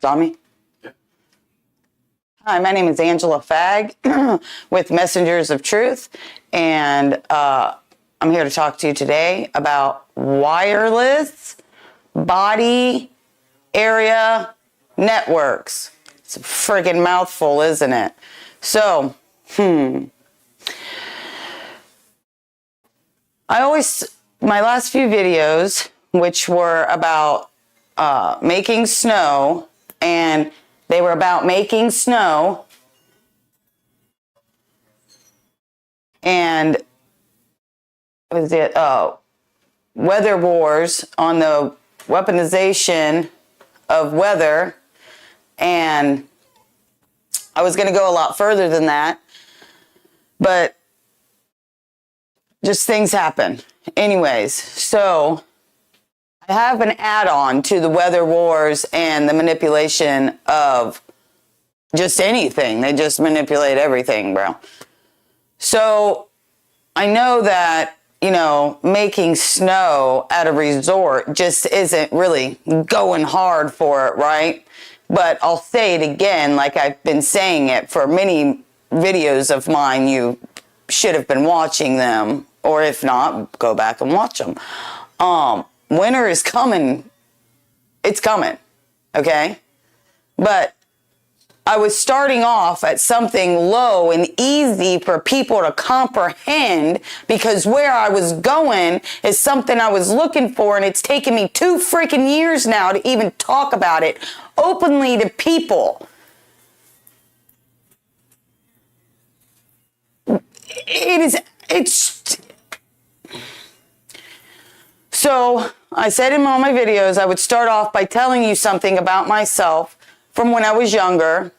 Tommy? Hi, my name is Angela Fagg with Messengers of Truth, and I'm here to talk to you today about wireless body area networks. It's a friggin' mouthful, isn't it? So, my last few videos, which were about making snow, and they were about making snow and weather wars on the weaponization of weather, and I was going to go a lot further than that, but just things happen. Anyways, so I have an add-on to the weather wars and the manipulation of just anything. They just manipulate everything, bro. So I know that, making snow at a resort just isn't really going hard for it, right? But I'll say it again, like I've been saying it for many videos of mine. You should have been watching them, or if not, go back and watch them. Winter is coming. It's coming, okay? But I was starting off at something low and easy for people to comprehend, because where I was going is something I was looking for, and it's taken me 2 freaking years now to even talk about it openly to people. So I said in all my videos, I would start off by telling you something about myself from when I was younger.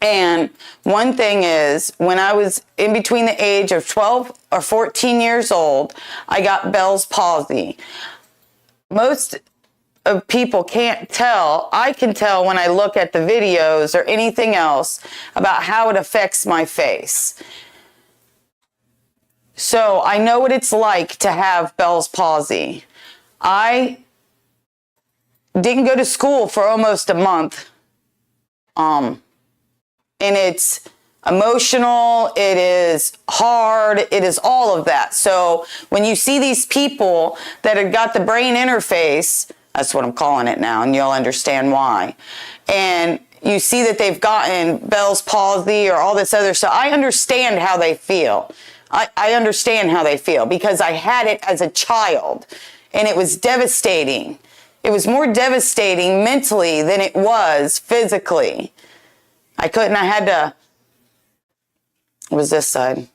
And one thing is, when I was in between the age of 12 or 14 years old, I got Bell's palsy. Most of people can't tell. I can tell when I look at the videos or anything else about how it affects my face. So I know what it's like to have Bell's palsy. I didn't go to school for almost a month. And it's emotional, it is hard, it is all of that. So when you see these people that have got the brain interface, that's what I'm calling it now, and you'll understand why. And you see that they've gotten Bell's palsy or all this other stuff, I understand how they feel. I understand how they feel, because I had it as a child, and it was devastating. It was more devastating mentally than it was physically. It was this side.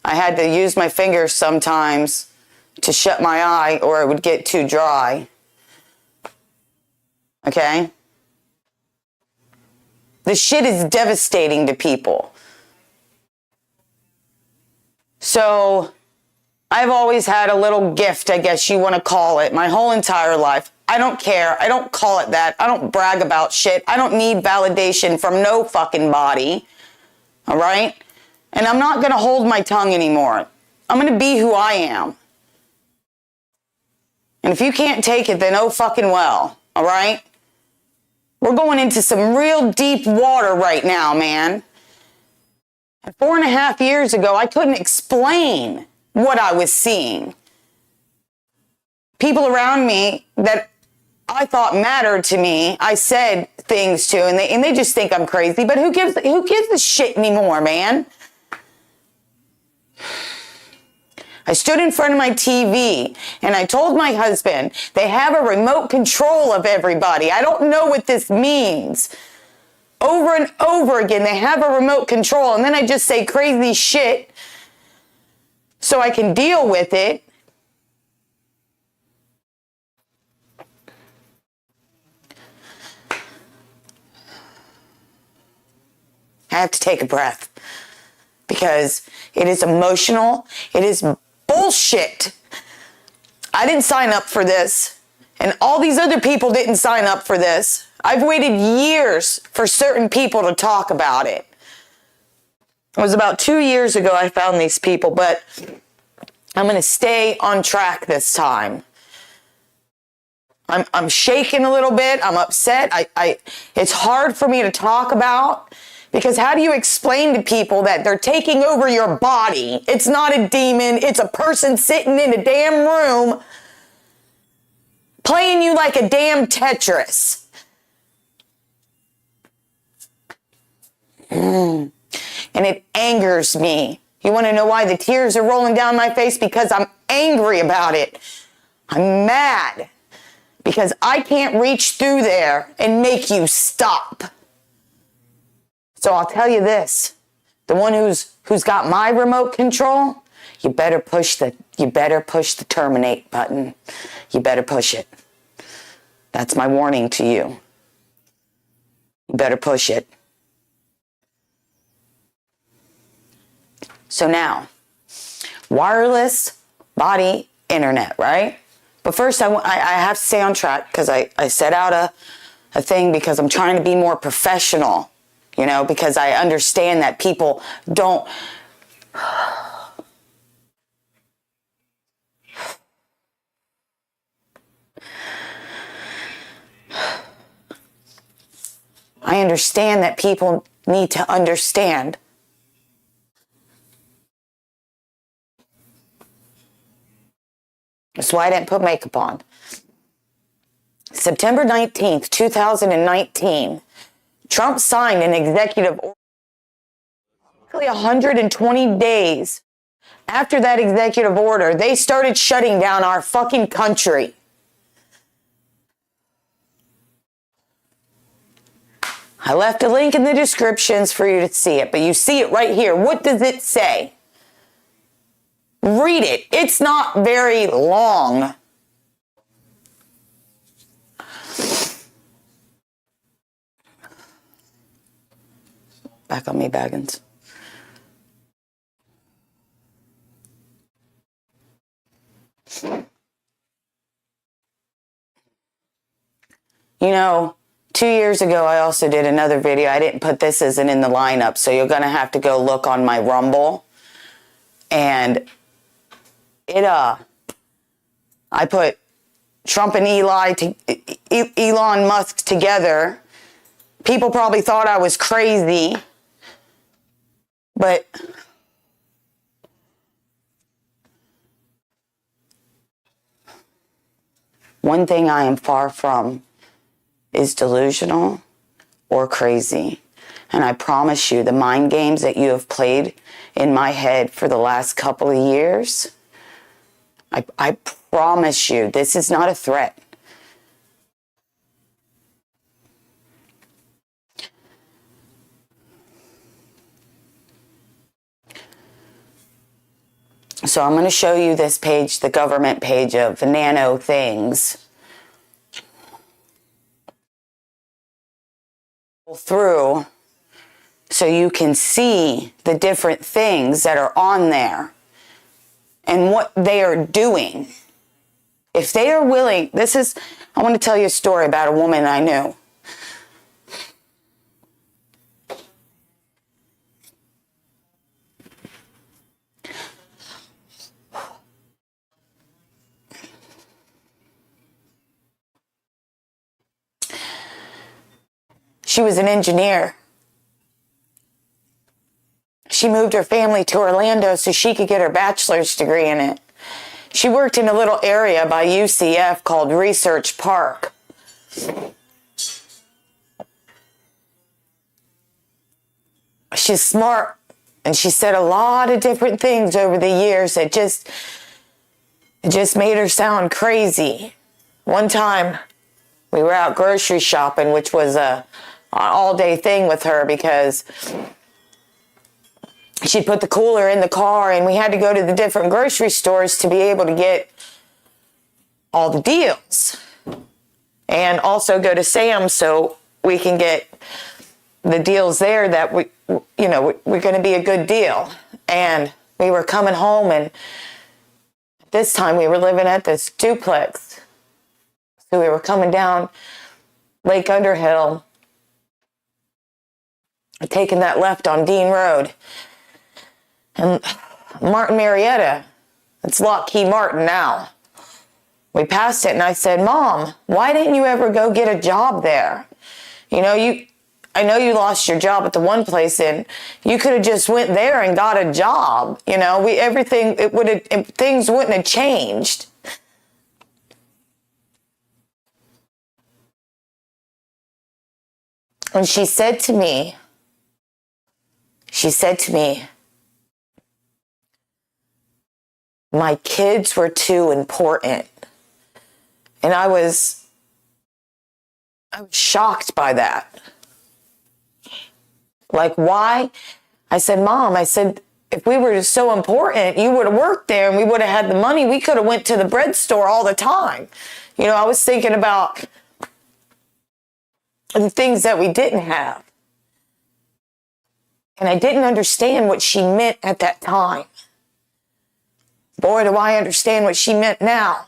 I had to use my fingers sometimes to shut my eye, or it would get too dry. Okay? This shit is devastating to people. So I've always had a little gift, I guess you want to call it, my whole entire life. I don't care. I don't call it that. I don't brag about shit. I don't need validation from no fucking body. All right? And I'm not going to hold my tongue anymore. I'm going to be who I am. And if you can't take it, then oh fucking well. All right? We're going into some real deep water right now, man. 4.5 years ago, I couldn't explain what I was seeing. People around me that I thought mattered to me, I said things to, and they just think I'm crazy. But who gives a shit anymore, man? I stood in front of my TV and I told my husband, they have a remote control of everybody. I don't know what this means. Over and over again, they have a remote control, and then I just say crazy shit so I can deal with it. I have to take a breath, because it is emotional. It is bullshit. I didn't sign up for this, and all these other people didn't sign up for this. I've waited years for certain people to talk about it. It was about 2 years ago I found these people, but I'm going to stay on track this time. I'm shaking a little bit. I'm upset. It's hard for me to talk about, because how do you explain to people that they're taking over your body? It's not a demon. It's a person sitting in a damn room playing you like a damn Tetris. And it angers me. You want to know why the tears are rolling down my face? Because I'm angry about it. I'm mad because I can't reach through there and make you stop. So I'll tell you this, the one who's got my remote control, you better push the terminate button. You better push it. That's my warning to you. You better push it. So now, wireless body internet, right? But first I have to stay on track, because I set out a thing because I'm trying to be more professional, you know, because I understand that people don't. I understand that people need to understand. That's why I didn't put makeup on. September 19th, 2019, Trump signed an executive order. 120 days after that executive order, they started shutting down our fucking country. I left a link in the descriptions for you to see it, but you see it right here. What does it say? Read it. It's not very long. Back on me, Baggins. You know, 2 years ago, I also did another video. I didn't put this as in the lineup, so you're going to have to go look on my Rumble. And I put Trump and Elon Musk together. People probably thought I was crazy, but one thing I am far from is delusional or crazy. And I promise you, the mind games that you have played in my head for the last couple of years, I promise you, this is not a threat. So I'm going to show you this page, the government page of nano things. Through so you can see the different things that are on there and what they are doing. If they are willing, I want to tell you a story about a woman I knew. She was an engineer. She moved her family to Orlando so she could get her bachelor's degree in it. She worked in a little area by UCF called Research Park. She's smart, and she said a lot of different things over the years that just made her sound crazy. One time, we were out grocery shopping, which was an all-day thing with her, because she'd put the cooler in the car, and we had to go to the different grocery stores to be able to get all the deals. And also go to Sam's so we can get the deals there that we're going to be a good deal. And we were coming home, and this time we were living at this duplex. So we were coming down Lake Underhill, taking that left on Dean Road. And Martin Marietta, it's Lockheed Martin now. We passed it, and I said, Mom, why didn't you ever go get a job there? You know, I know you lost your job at the one place, and you could have just went there and got a job. You know, things wouldn't have changed. And she said to me, my kids were too important. And I was shocked by that. Like, why? I said, Mom, if we were so important, you would have worked there and we would have had the money. We could have went to the bread store all the time. You know, I was thinking about the things that we didn't have. And I didn't understand what she meant at that time. Boy, do I understand what she meant now.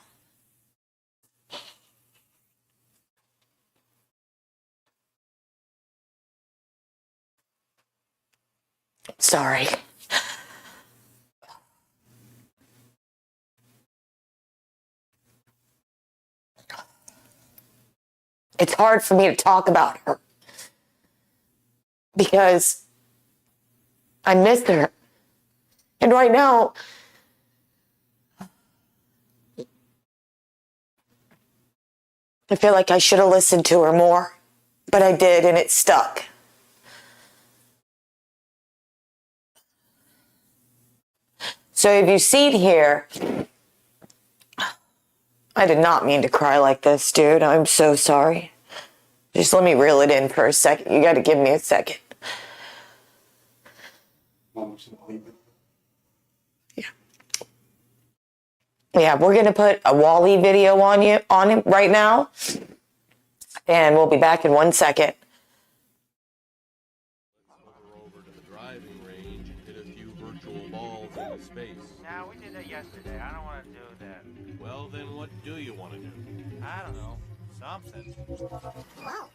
Sorry. It's hard for me to talk about her because I miss her. And right now, I feel like I should have listened to her more, but I did, and it stuck. So if you see it here, I did not mean to cry like this, dude. I'm so sorry. Just let me reel it in for a second. You got to give me a second. Yeah, we're going to put a Wall-E video on him right now. And we'll be back in 1 second. Over to the driving range and hit a few virtual balls into space. Now, we did that yesterday. I don't want to do that. Well, then what do you want to do? I don't know. Something. Wow.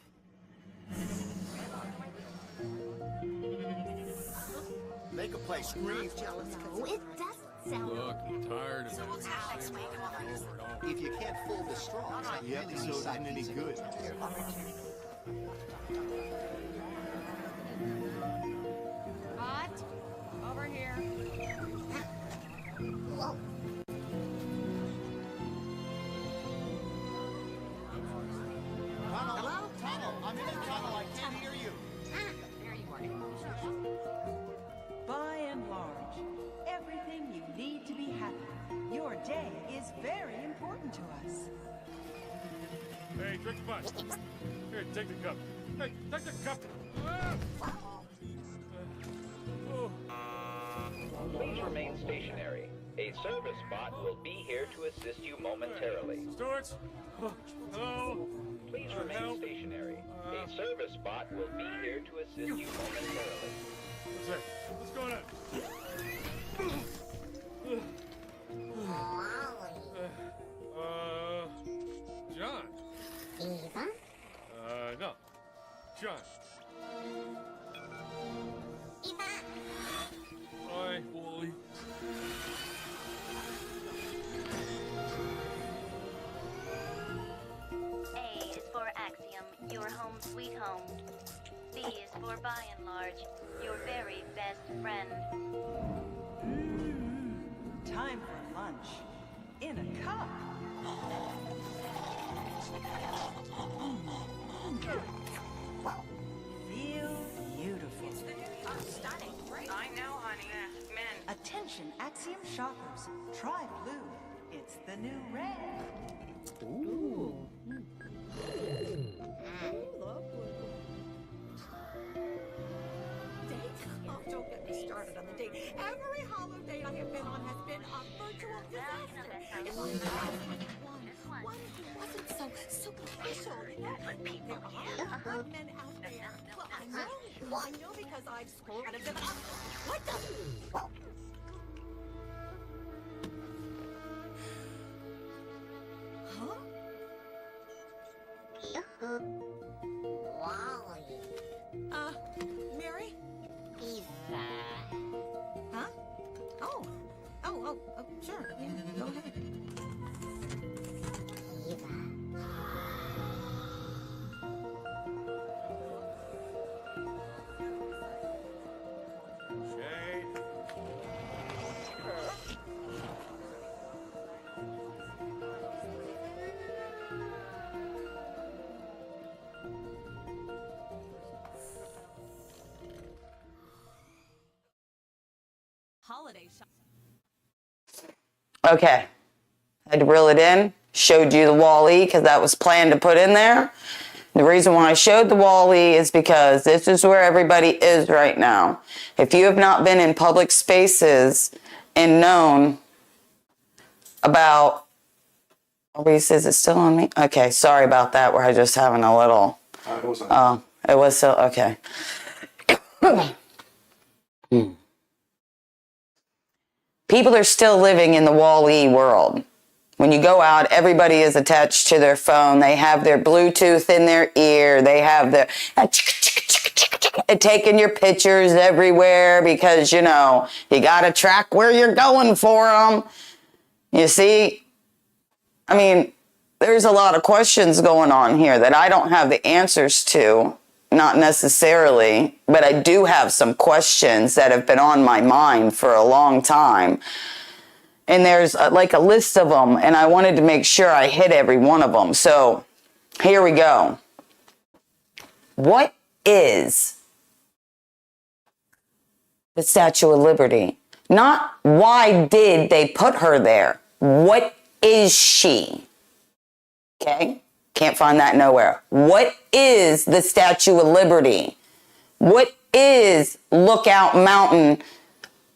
Make a place scream. No, it doesn't sound. Look, I'm tired of it. If you can't fold the straw, yep, so it isn't any good. Hot. Over here. Whoa. Hello? Tunnel. I'm in a tunnel. I can't hear you. There you are. By and large, everything you need to be happy. Your day is very important to us. Hey, drink the bus. Here, take the cup. Hey, take the cup. Please remain stationary. A service bot will be here to assist you momentarily. Stewards? Hello? Please remain stationary. A service bot will be here to assist you momentarily. What's that? What's going on? John? Eva? No. John. Eva? Hi, Wally. A is for Axiom, your home sweet home. B is for By and Large, your very best friend. Time for lunch. In a cup. Feel beautiful. Stunning, right? I know, honey. Men. Attention, Axiom shoppers. Try blue. It's the new red. Oh, don't get me started on the date. Every holiday I have been on has been a virtual disaster. If only there was one who wasn't so superficial. There are hot men out there. Well, I know because I've scrolled out of them. What the? Huh? Wally. Mary? Eva. Huh? Oh, sure. Yeah, go ahead. holiday shop. Okay. I had to reel it in. Showed you the Wall-E because that was planned to put in there. The reason why I showed the Wall-E is because this is where everybody is right now. If you have not been in public spaces and known about... Is it still on me? Okay, sorry about that. We're just having a little... it was still... Okay. People are still living in the Wall-E world. When you go out, everybody is attached to their phone. They have their Bluetooth in their ear. They have their... taking your pictures everywhere because, you know, you got to track where you're going for them. You see? I mean, there's a lot of questions going on here that I don't have the answers to. Not necessarily, but I do have some questions that have been on my mind for a long time. And there's like a list of them, and I wanted to make sure I hit every one of them. So here we go. What is the Statue of Liberty? Not why did they put her there? What is she? Okay? Can't find that nowhere. What is the Statue of Liberty? What is Lookout Mountain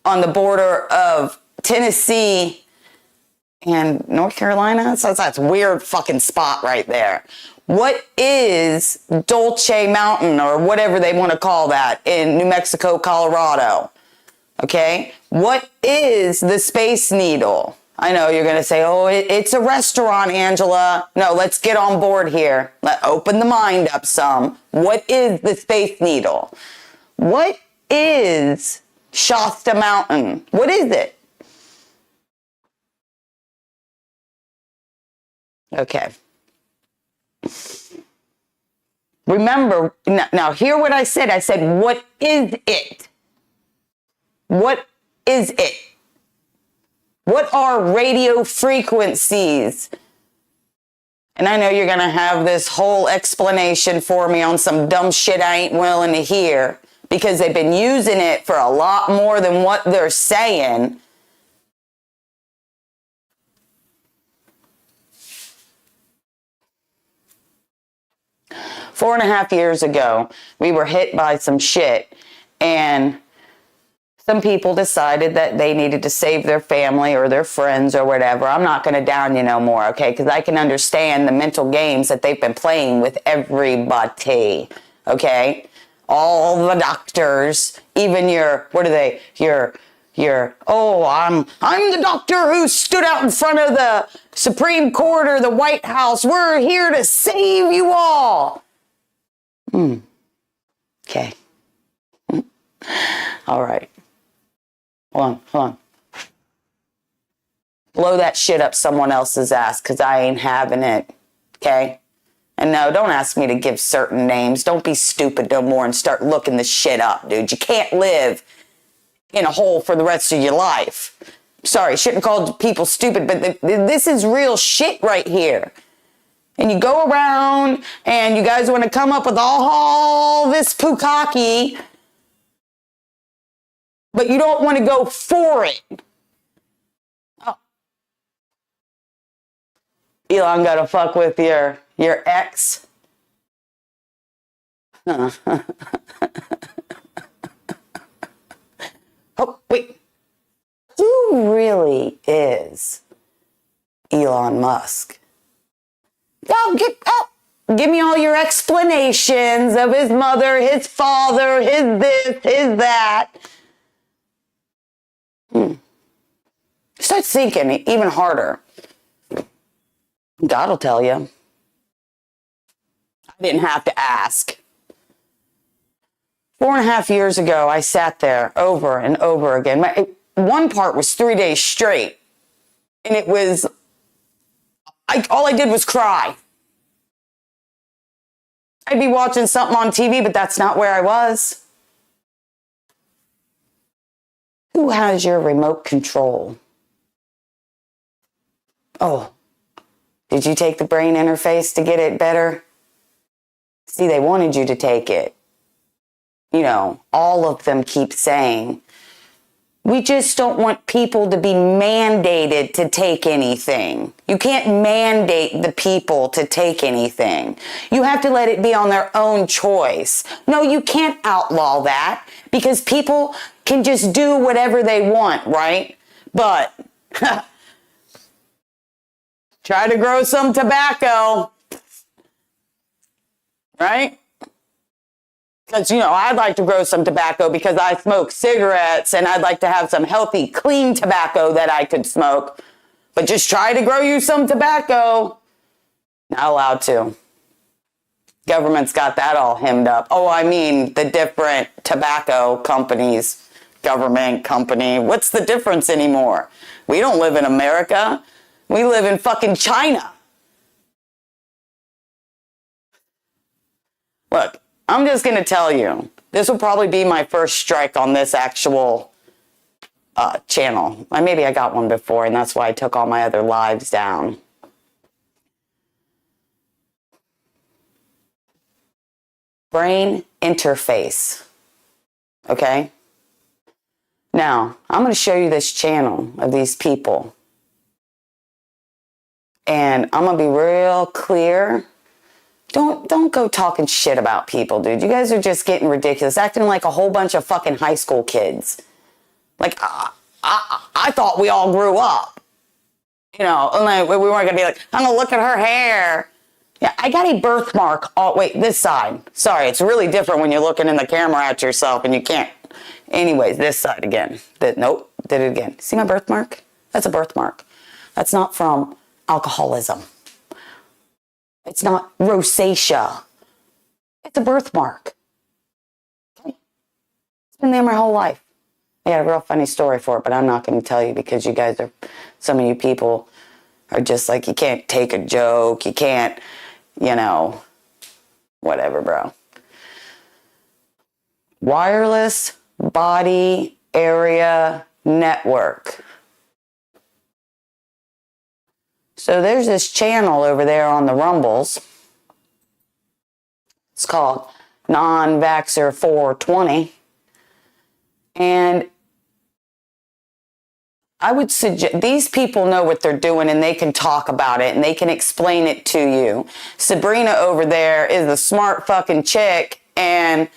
on the border of Tennessee and North Carolina? So that's a weird fucking spot right there. What is Dolce Mountain or whatever they want to call that in New Mexico, Colorado? Okay? What is the Space Needle? I know you're going to say, oh, it's a restaurant, Angela. No, let's get on board here. Open the mind up some. What is the Space Needle? What is Shasta Mountain? What is it? Okay. Remember, now hear what I said. I said, what is it? What is it? What are radio frequencies? And I know you're going to have this whole explanation for me on some dumb shit I ain't willing to hear because they've been using it for a lot more than what they're saying. Four and a half years ago, we were hit by some shit, and some people decided that they needed to save their family or their friends or whatever. I'm not going to down you no more, okay? Because I can understand the mental games that they've been playing with everybody, okay? All the doctors, even I'm the doctor who stood out in front of the Supreme Court or the White House. We're here to save you all. Okay. All right. Hold on. Blow that shit up someone else's ass, because I ain't having it. Okay? And no, don't ask me to give certain names. Don't be stupid no more and start looking this shit up, dude. You can't live in a hole for the rest of your life. Sorry, shouldn't call people stupid, but this is real shit right here. And you go around and you guys want to come up with all this pukaki, but you don't want to go for it. Oh. Elon got to fuck with your ex. Oh, wait. Who really is Elon Musk? Give me all your explanations of his mother, his father, his this, his that. Start thinking even harder. God will tell you. I didn't have to ask. 4.5 years ago, I sat there over and over again. One part was 3 days straight. And it was, all I did was cry. I'd be watching something on TV, but that's not where I was. Who has your remote control? Oh, did you take the brain interface to get it better? See, they wanted you to take it. You know, all of them keep saying, We just don't want people to be mandated to take anything. You can't mandate the people to take anything. You have to let it be on their own choice. No, you can't outlaw that because people can just do whatever they want, right? But try to grow some tobacco, right? Because, I'd like to grow some tobacco because I smoke cigarettes and I'd like to have some healthy, clean tobacco that I could smoke. But just try to grow you some tobacco. Not allowed to. Government's got that all hemmed up. Oh, I mean, the different tobacco companies, government company. What's the difference anymore? We don't live in America. We live in fucking China. Look. I'm just going to tell you, this will probably be my first strike on this actual channel. Maybe I got one before, and that's why I took all my other lives down. Brain interface. Okay? Now, I'm going to show you this channel of these people. And I'm going to be real clear. Don't go talking shit about people, dude. You guys are just getting ridiculous, acting like a whole bunch of fucking high school kids. Like, I thought we all grew up. And like, we weren't going to be like, I'm going to look at her hair. Yeah, I got a birthmark. Oh, wait, this side. Sorry, it's really different when you're looking in the camera at yourself and you can't. Anyways, this side again. Nope, did it again. See my birthmark? That's a birthmark. That's not from alcoholism. It's not rosacea. It's a birthmark. Okay? It's been there my whole life. I got a real funny story for it, but I'm not going to tell you because you guys some of you people are just like, you can't take a joke. You can't, whatever, bro. Wireless body area network. So there's this channel over there on the Rumbles. It's called Non-Vaxxer 420. And I would suggest, these people know what they're doing and they can talk about it and they can explain it to you. Sabrina over there is a smart fucking chick and,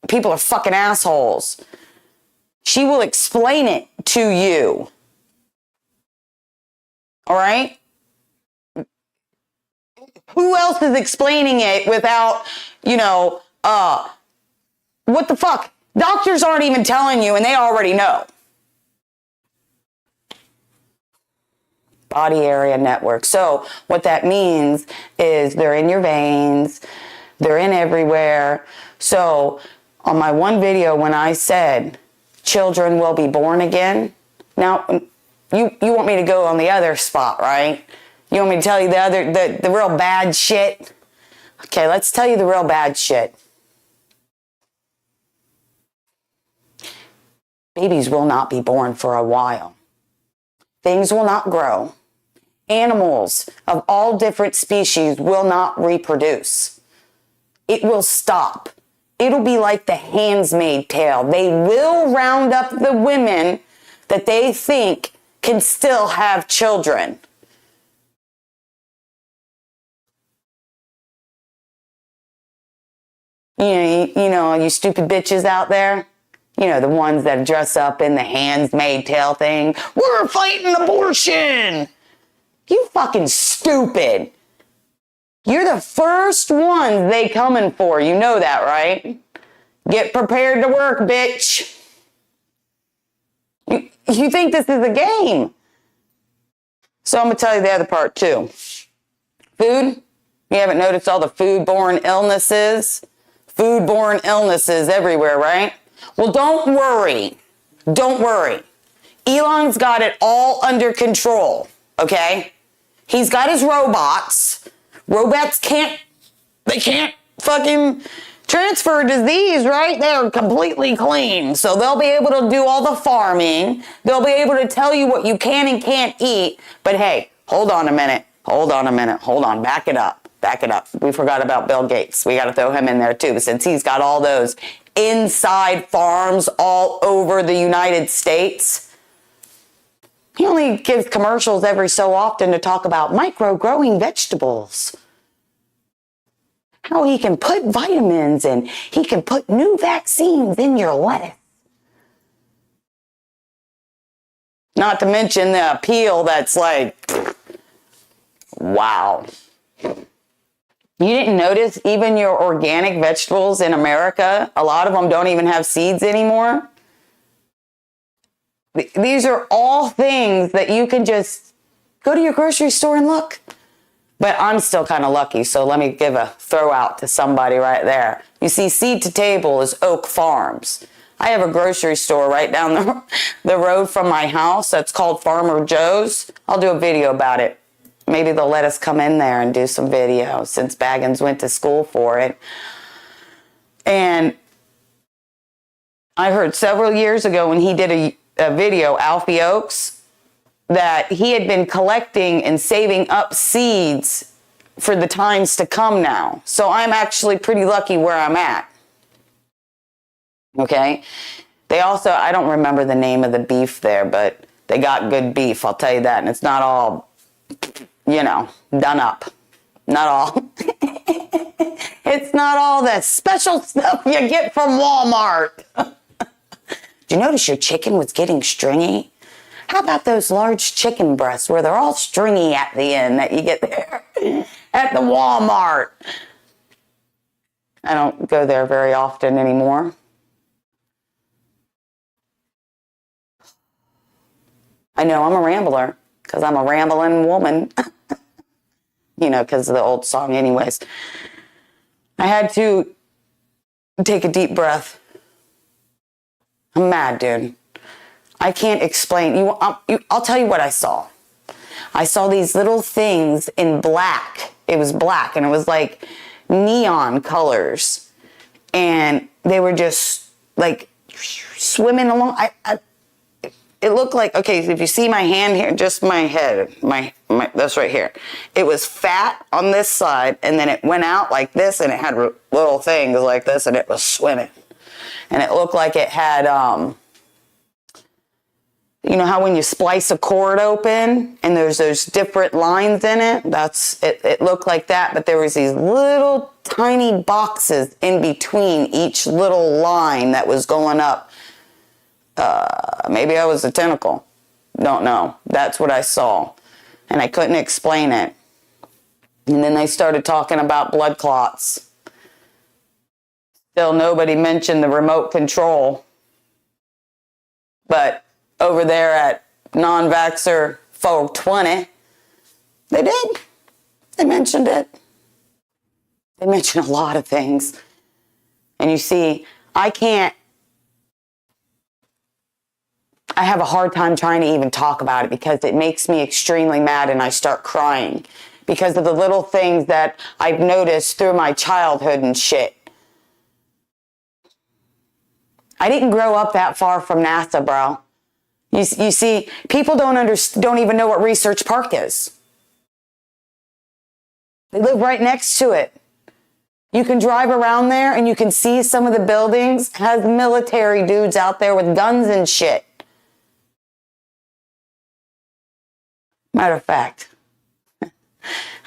people are fucking assholes. She will explain it to you. All right? Who else is explaining it without, what the fuck? Doctors aren't even telling you and they already know. Body area network. So what that means is they're in your veins. They're in everywhere. So on my one video when I said, children will be born again. Now, you want me to go on the other spot, right? You want me to tell you the real bad shit? Okay, let's tell you the real bad shit. Babies will not be born for a while. Things will not grow. Animals of all different species will not reproduce. It will stop. It'll be like the Handmaid's Tale. They will round up the women that they think can still have children. You stupid bitches out there. The ones that dress up in the Handmaid's Tale thing. We're fighting abortion. You fucking stupid. You're the first ones they coming for. You know that, right? Get prepared to work, bitch. You think this is a game. So I'm going to tell you the other part too. Food. You haven't noticed all the foodborne illnesses? Foodborne illnesses everywhere, right? Well, don't worry. Don't worry. Elon's got it all under control, okay? He's got his robots. Robots can't fucking transfer disease, right? They're completely clean. So they'll be able to do all the farming. They'll be able to tell you what you can and can't eat. But hey, hold on a minute. Hold on. Back it up. back it up. We forgot about Bill Gates. We got to throw him in there too, since he's got all those inside farms all over the United States. He only gives commercials every so often to talk about micro-growing vegetables. How he can put vitamins and he can put new vaccines in your lettuce. Not to mention the appeal that's like, wow. You didn't notice even your organic vegetables in America, a lot of them don't even have seeds anymore. These are all things that you can just go to your grocery store and look. But I'm still kind of lucky, so let me give a throw out to somebody right there. You see, Seed to Table is Oak Farms. I have a grocery store right down the road from my house that's called Farmer Joe's. I'll do a video about it. Maybe they'll let us come in there and do some video since Baggins went to school for it. And I heard several years ago when he did a video, Alfie Oaks, that he had been collecting and saving up seeds for the times to come now. So I'm actually pretty lucky where I'm at. Okay? They also, I don't remember the name of the beef there, but they got good beef, I'll tell you that. And it's not all, done up. Not all. It's not all that special stuff you get from Walmart. Did you notice your chicken was getting stringy? How about those large chicken breasts where they're all stringy at the end that you get there at the Walmart? I don't go there very often anymore. I know I'm a rambler because I'm a rambling woman. Because of the old song anyways. I had to take a deep breath. I'm mad, dude. I can't explain. I'll tell you what I saw. I saw these little things in black. It was black, and it was like neon colors. And they were just like swimming along. It looked like, okay, if you see my hand here, just my head, my that's right here. It was fat on this side, and then it went out like this, and it had little things like this, and it was swimming. And it looked like it had, you know how when you splice a cord open and there's those different lines in it? It looked like that, but there was these little tiny boxes in between each little line that was going up. Maybe I was a tentacle. Don't know. That's what I saw. And I couldn't explain it. And then they started talking about blood clots. Still nobody mentioned the remote control. But over there at Non-Vaxxer 420, they did. They mentioned it. They mentioned a lot of things. And you see, I have a hard time trying to even talk about it because it makes me extremely mad and I start crying because of the little things that I've noticed through my childhood and shit. I didn't grow up that far from NASA, bro. You see, people don't even know what Research Park is. They live right next to it. You can drive around there and you can see some of the buildings has military dudes out there with guns and shit. Matter of fact,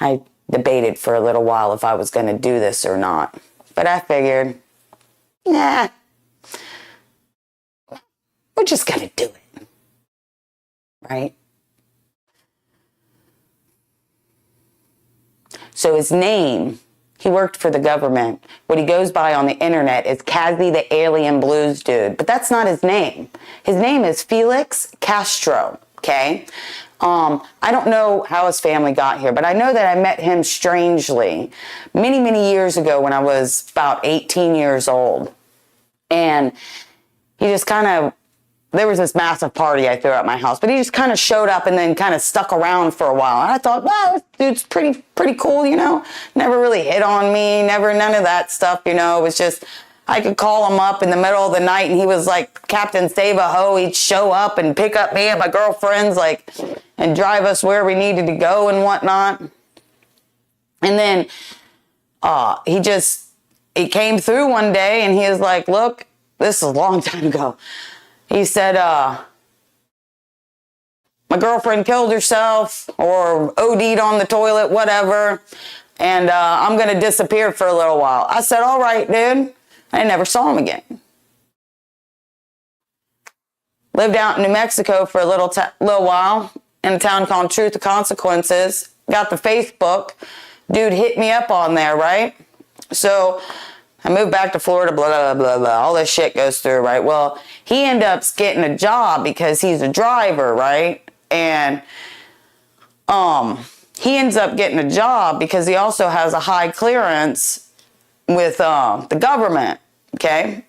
I debated for a little while if I was going to do this or not. But I figured, we're just going to do it. Right? So his name, he worked for the government. What he goes by on the internet is Kazzy the Alien Blues Dude. But that's not his name. His name is Felix Castro. Okay? I don't know how his family got here, but I know that I met him strangely many, many years ago when I was about 18 years old. And he just there was this massive party I threw at my house, but he just kind of showed up and then kind of stuck around for a while. And I thought, wow, this dude's pretty cool, never really hit on me, none of that stuff, it was just, I could call him up in the middle of the night and he was like Captain Save-A-Ho. He'd show up and pick up me and my girlfriends and drive us where we needed to go and whatnot. And then he came through one day and he was like, look, this is a long time ago. He said, my girlfriend killed herself or OD'd on the toilet, whatever. And I'm going to disappear for a little while. I said, all right, dude. I never saw him again. Lived out in New Mexico for a little while in a town called Truth or Consequences. Got the Facebook. Dude hit me up on there, right? So I moved back to Florida, blah, blah, blah, blah. All this shit goes through, right? Well, he ended up getting a job because he's a driver, right? And he ends up getting a job because he also has a high clearance with the government, okay?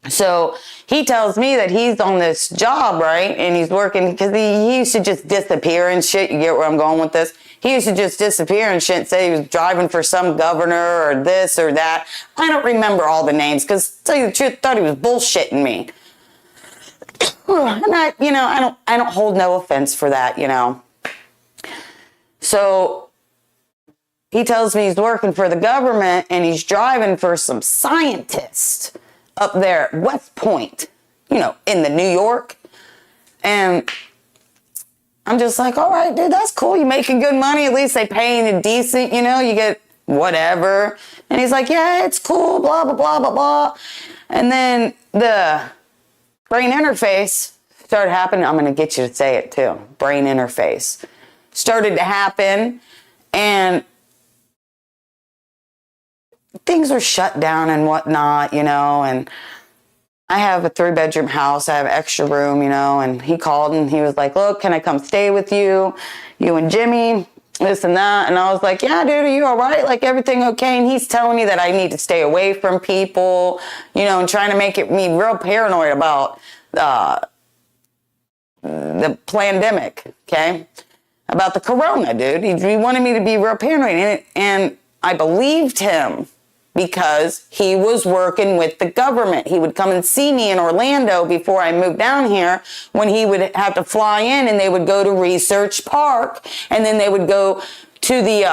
So he tells me that he's on this job, right? And he's working because he used to just disappear and shit. You get where I'm going with this? He used to just disappear and shit, say he was driving for some governor or this or that. I don't remember all the names because, to tell you the truth, I thought he was bullshitting me. And I don't hold no offense for that, you know. So he tells me he's working for the government and he's driving for some scientist up there at West Point, you know, in the New York. And I'm just like, all right, dude, that's cool. You're making good money. At least they paying you decent, you know, you get whatever. And he's like, yeah, it's cool, blah, blah, blah, blah, blah. And then the brain interface started happening. I'm going to get you to say it too. Brain interface started to happen and things were shut down and whatnot, you know, and I have a 3-bedroom house. I have extra room, you know, and he called and he was like, look, can I come stay with you and Jimmy, this and that. And I was like, yeah, dude, are you all right? Like, everything okay? And he's telling me that I need to stay away from people, you know, and trying to make me real paranoid about the pandemic, okay? About the corona, dude. He wanted me to be real paranoid. And I believed him because he was working with the government. He would come and see me in Orlando before I moved down here when he would have to fly in and they would go to Research Park and then they would go to the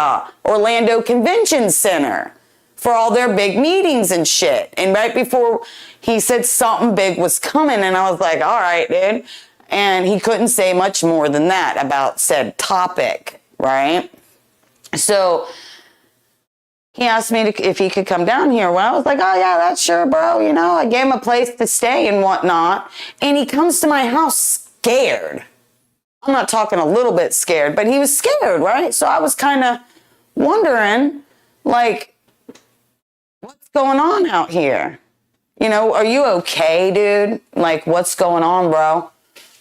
Orlando Convention Center for all their big meetings and shit. And right before he said something big was coming and I was like, all right, dude. And he couldn't say much more than that about said topic, right? So he asked me if he could come down here. Well, I was like, oh, yeah, that's sure, bro. You know, I gave him a place to stay and whatnot. And he comes to my house scared. I'm not talking a little bit scared, but he was scared, right? So I was kind of wondering, like, what's going on out here? You know, are you okay, dude? Like, what's going on, bro?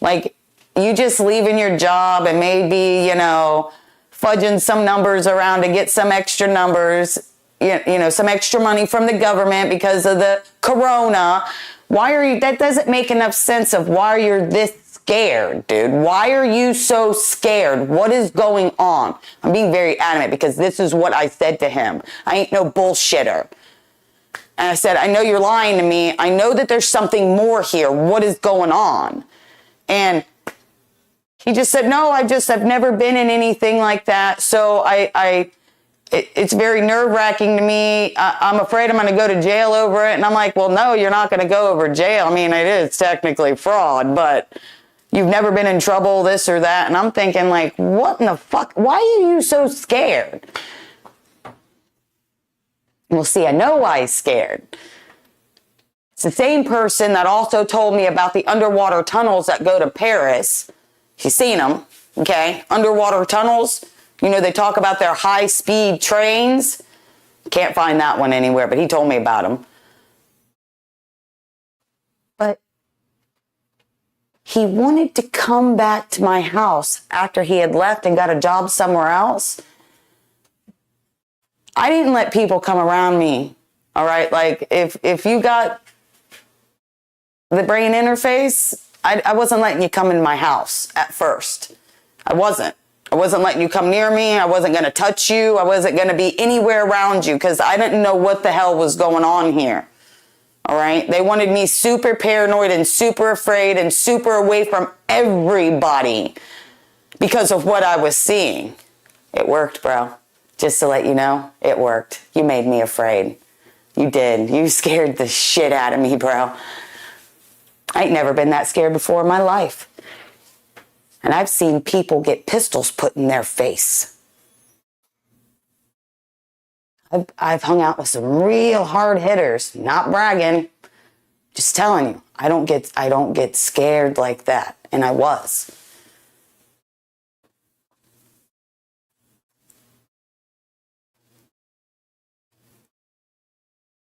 Like, you just leaving your job and maybe, you know, fudging some numbers around to get some extra numbers, you know, some extra money from the government because of the corona. Why are you, that doesn't make enough sense of why you're this scared, dude. Why are you so scared? What is going on? I'm being very adamant because this is what I said to him. I ain't no bullshitter. And I said, I know you're lying to me. I know that there's something more here. What is going on? And he just said, no, I've never been in anything like that. So it's very nerve wracking to me. I'm afraid I'm going to go to jail over it. And I'm like, well, no, you're not going to go over jail. I mean, it is technically fraud, but you've never been in trouble, this or that. And I'm thinking like, what in the fuck? Why are you so scared? Well, see, I know why he's scared. It's the same person that also told me about the underwater tunnels that go to Paris. You've seen them, okay? Underwater tunnels. You know, they talk about their high-speed trains. Can't find that one anywhere, but he told me about them. But he wanted to come back to my house after he had left and got a job somewhere else. I didn't let people come around me, all right? Like, if you got the brain interface, I wasn't letting you come in my house at first. I wasn't letting you come near me. I wasn't going to touch you. I wasn't going to be anywhere around you because I didn't know what the hell was going on here. All right. They wanted me super paranoid and super afraid and super away from everybody because of what I was seeing. It worked, bro. Just to let you know, it worked. You made me afraid. You did. You scared the shit out of me, bro. I ain't never been that scared before in my life. And I've seen people get pistols put in their face. I've hung out with some real hard hitters, not bragging, just telling you, I don't get scared like that. And I was.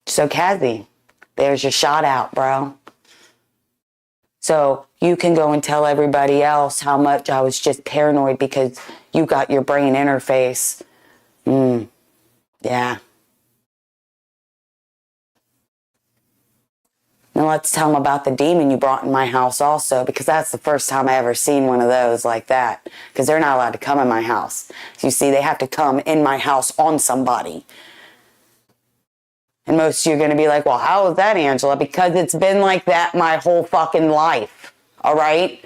So Kathy, there's your shot out, bro. So you can go and tell everybody else how much I was just paranoid because you got your brain interface. Yeah. Now let's tell them about the demon you brought in my house also, because that's the first time I ever seen one of those like that, because they're not allowed to come in my house. You see, they have to come in my house on somebody. And most of you are going to be like, well, how is that, Angela? Because it's been like that my whole fucking life, all right?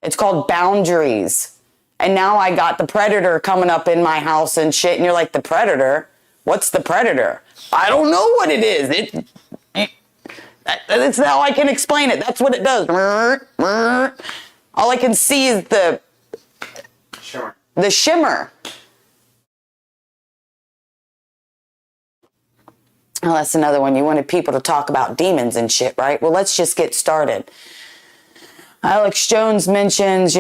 It's called boundaries. And now I got the predator coming up in my house and shit, and you're like, the predator? What's the predator? I don't know what it is. That's how I can explain it. That's what it does. All I can see is the shimmer. The shimmer. Oh, that's another one. You wanted people to talk about demons and shit, right? Well, let's just get started. Alex Jones mentions,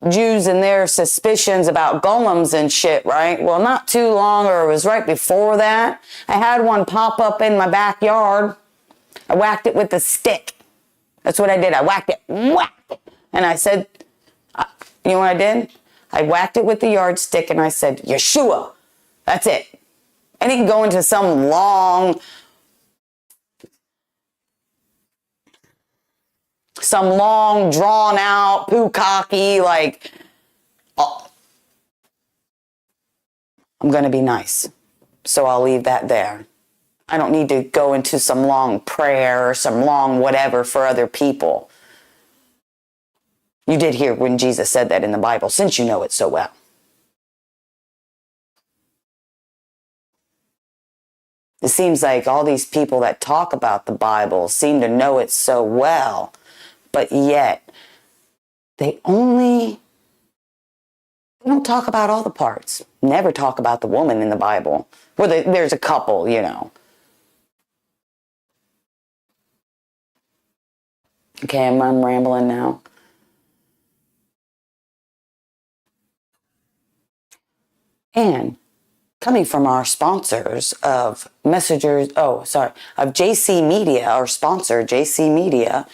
Jews and their suspicions about golems and shit, right? Well, not too long, or it was right before that, I had one pop up in my backyard. I whacked it with a stick. That's what I did. I whacked it. Whack! And I said, you know what I did? I whacked it with the yardstick and I said, Yeshua. That's it. And it can go into some long, drawn out, pukaki, like, oh, I'm going to be nice. So I'll leave that there. I don't need to go into some long prayer or some long whatever for other people. You did hear when Jesus said that in the Bible, since you know it so well. It seems like all these people that talk about the Bible seem to know it so well, but yet they don't talk about all the parts. Never talk about the woman in the Bible. Well, there's a couple, Okay, I'm rambling now. And coming from our sponsors of JC Media, our sponsor, JC Media,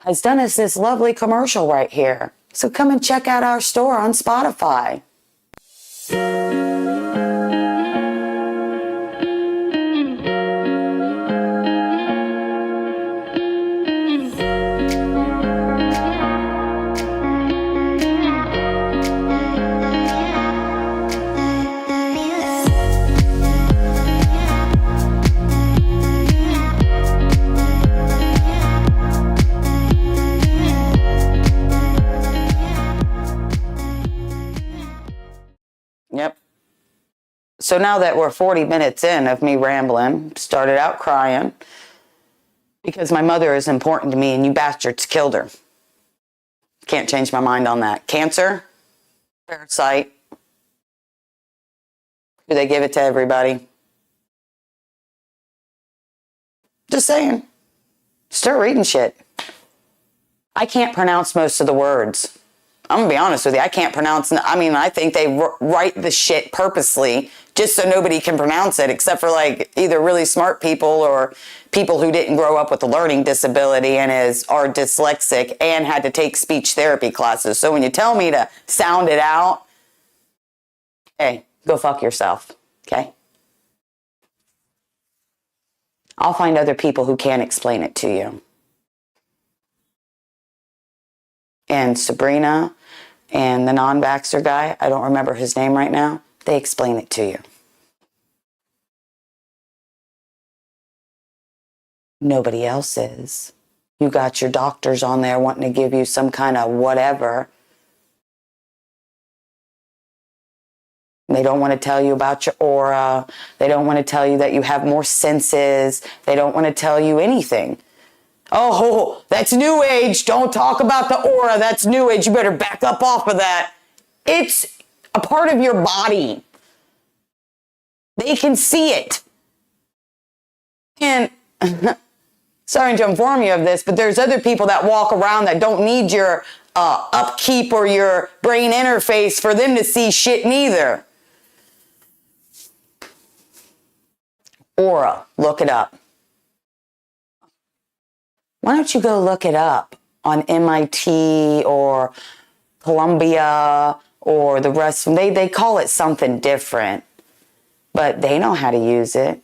has done us this lovely commercial right here. So come and check out our store on Spotify. Yep. So now that we're 40 minutes in of me rambling, started out crying because my mother is important to me and you bastards killed her. Can't change my mind on that. Cancer, parasite. Do they give it to everybody? Just saying. Start reading shit. I can't pronounce most of the words. I'm going to be honest with you. I can't pronounce. I think they write the shit purposely just so nobody can pronounce it, except for like either really smart people or people who didn't grow up with a learning disability and are dyslexic and had to take speech therapy classes. So when you tell me to sound it out, hey, go fuck yourself. Okay? I'll find other people who can explain it to you. And Sabrina and the non-vaxxer guy, I don't remember his name right now, they explain it to you. Nobody else is. You got your doctors on there wanting to give you some kind of whatever. They don't want to tell you about your aura. They don't want to tell you that you have more senses. They don't want to tell you anything. Oh, that's new age. Don't talk about the aura. That's new age. You better back up off of that. It's a part of your body. They can see it. And sorry to inform you of this, but there's other people that walk around that don't need your upkeep or your brain interface for them to see shit neither. Aura, look it up. Why don't you go look it up on MIT or Columbia or the rest of them? They call it something different, but they know how to use it.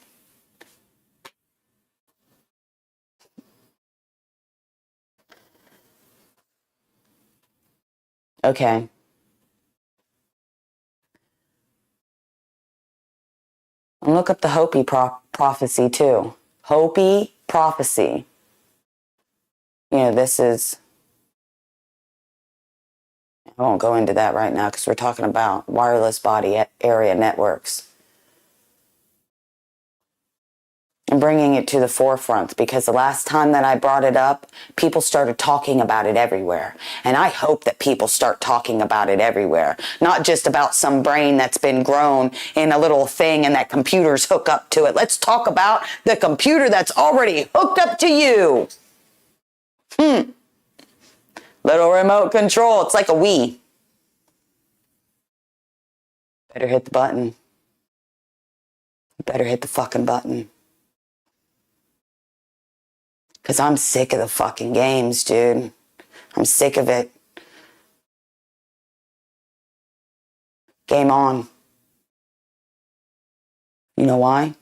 Okay. And look up the Hopi prophecy too. Hopi prophecy. You know, this is, I won't go into that right now because we're talking about wireless body area networks. And bringing it to the forefront, because the last time that I brought it up, people started talking about it everywhere. And I hope that people start talking about it everywhere. Not just about some brain that's been grown in a little thing and that computers hook up to it. Let's talk about the computer that's already hooked up to you. Little remote control. It's like a Wii. Better hit the button. Better hit the fucking button. Because I'm sick of the fucking games, dude. I'm sick of it. Game on. You know why?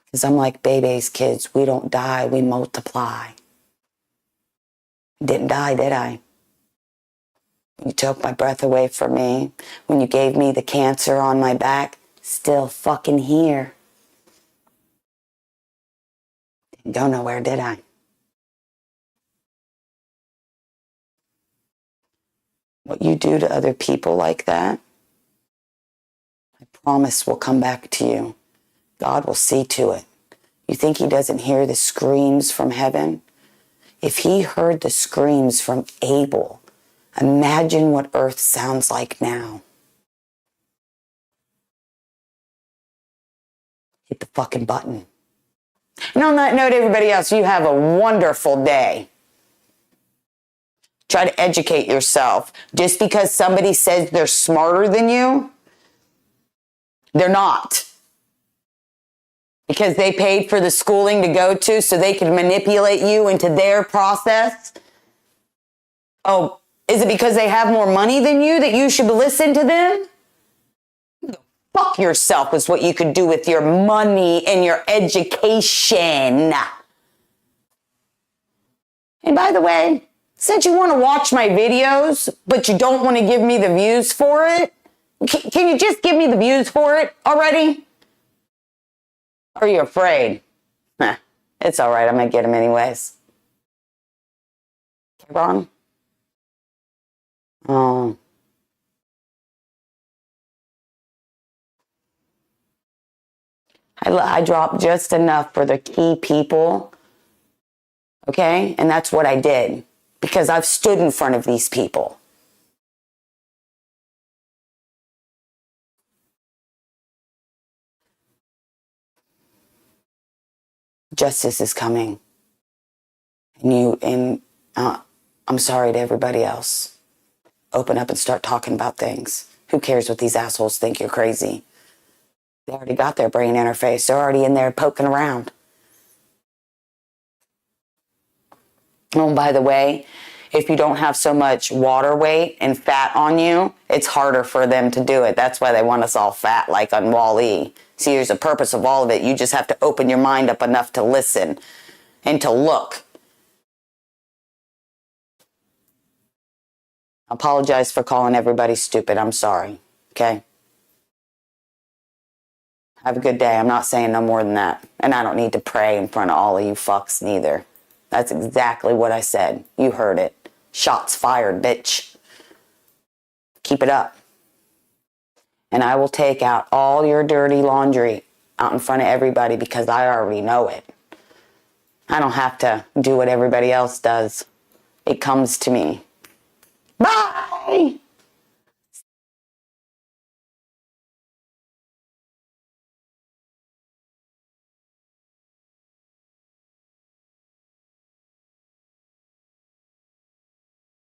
Because I'm like baby's kids. We don't die, we multiply. Didn't die, did I? You took my breath away from me. When you gave me the cancer on my back, still fucking here. Didn't go nowhere, did I? What you do to other people like that, I promise will come back to you. God will see to it. You think he doesn't hear the screams from heaven? If he heard the screams from Abel, imagine what earth sounds like now. Hit the fucking button. And on that note, everybody else, you have a wonderful day. Try to educate yourself. Just because somebody says they're smarter than you, they're not. Because they paid for the schooling to go to so they can manipulate you into their process. Oh, is it because they have more money than you that you should listen to them? Fuck yourself is what you could do with your money and your education. And by the way, since you want to watch my videos, but you don't want to give me the views for it, can you just give me the views for it already? Or are you afraid? It's all right. I'm going to get them anyways. Okay, Ron? Oh. I dropped just enough for the key people. Okay? And that's what I did. Because I've stood in front of these people. Justice is coming. And I'm sorry to everybody else. Open up and start talking about things. Who cares what these assholes think you're crazy? They already got their brain interface. They're already in there poking around. Oh, by the way, if you don't have so much water weight and fat on you, it's harder for them to do it. That's why they want us all fat, like on Wall-E. See, here's the purpose of all of it. You just have to open your mind up enough to listen and to look. I apologize for calling everybody stupid. I'm sorry. Okay? Have a good day. I'm not saying no more than that. And I don't need to pray in front of all of you fucks neither. That's exactly what I said. You heard it. Shots fired, bitch. Keep it up. and I will take out all your dirty laundry out in front of everybody because I already know it. I don't have to do what everybody else does. It comes to me. Bye!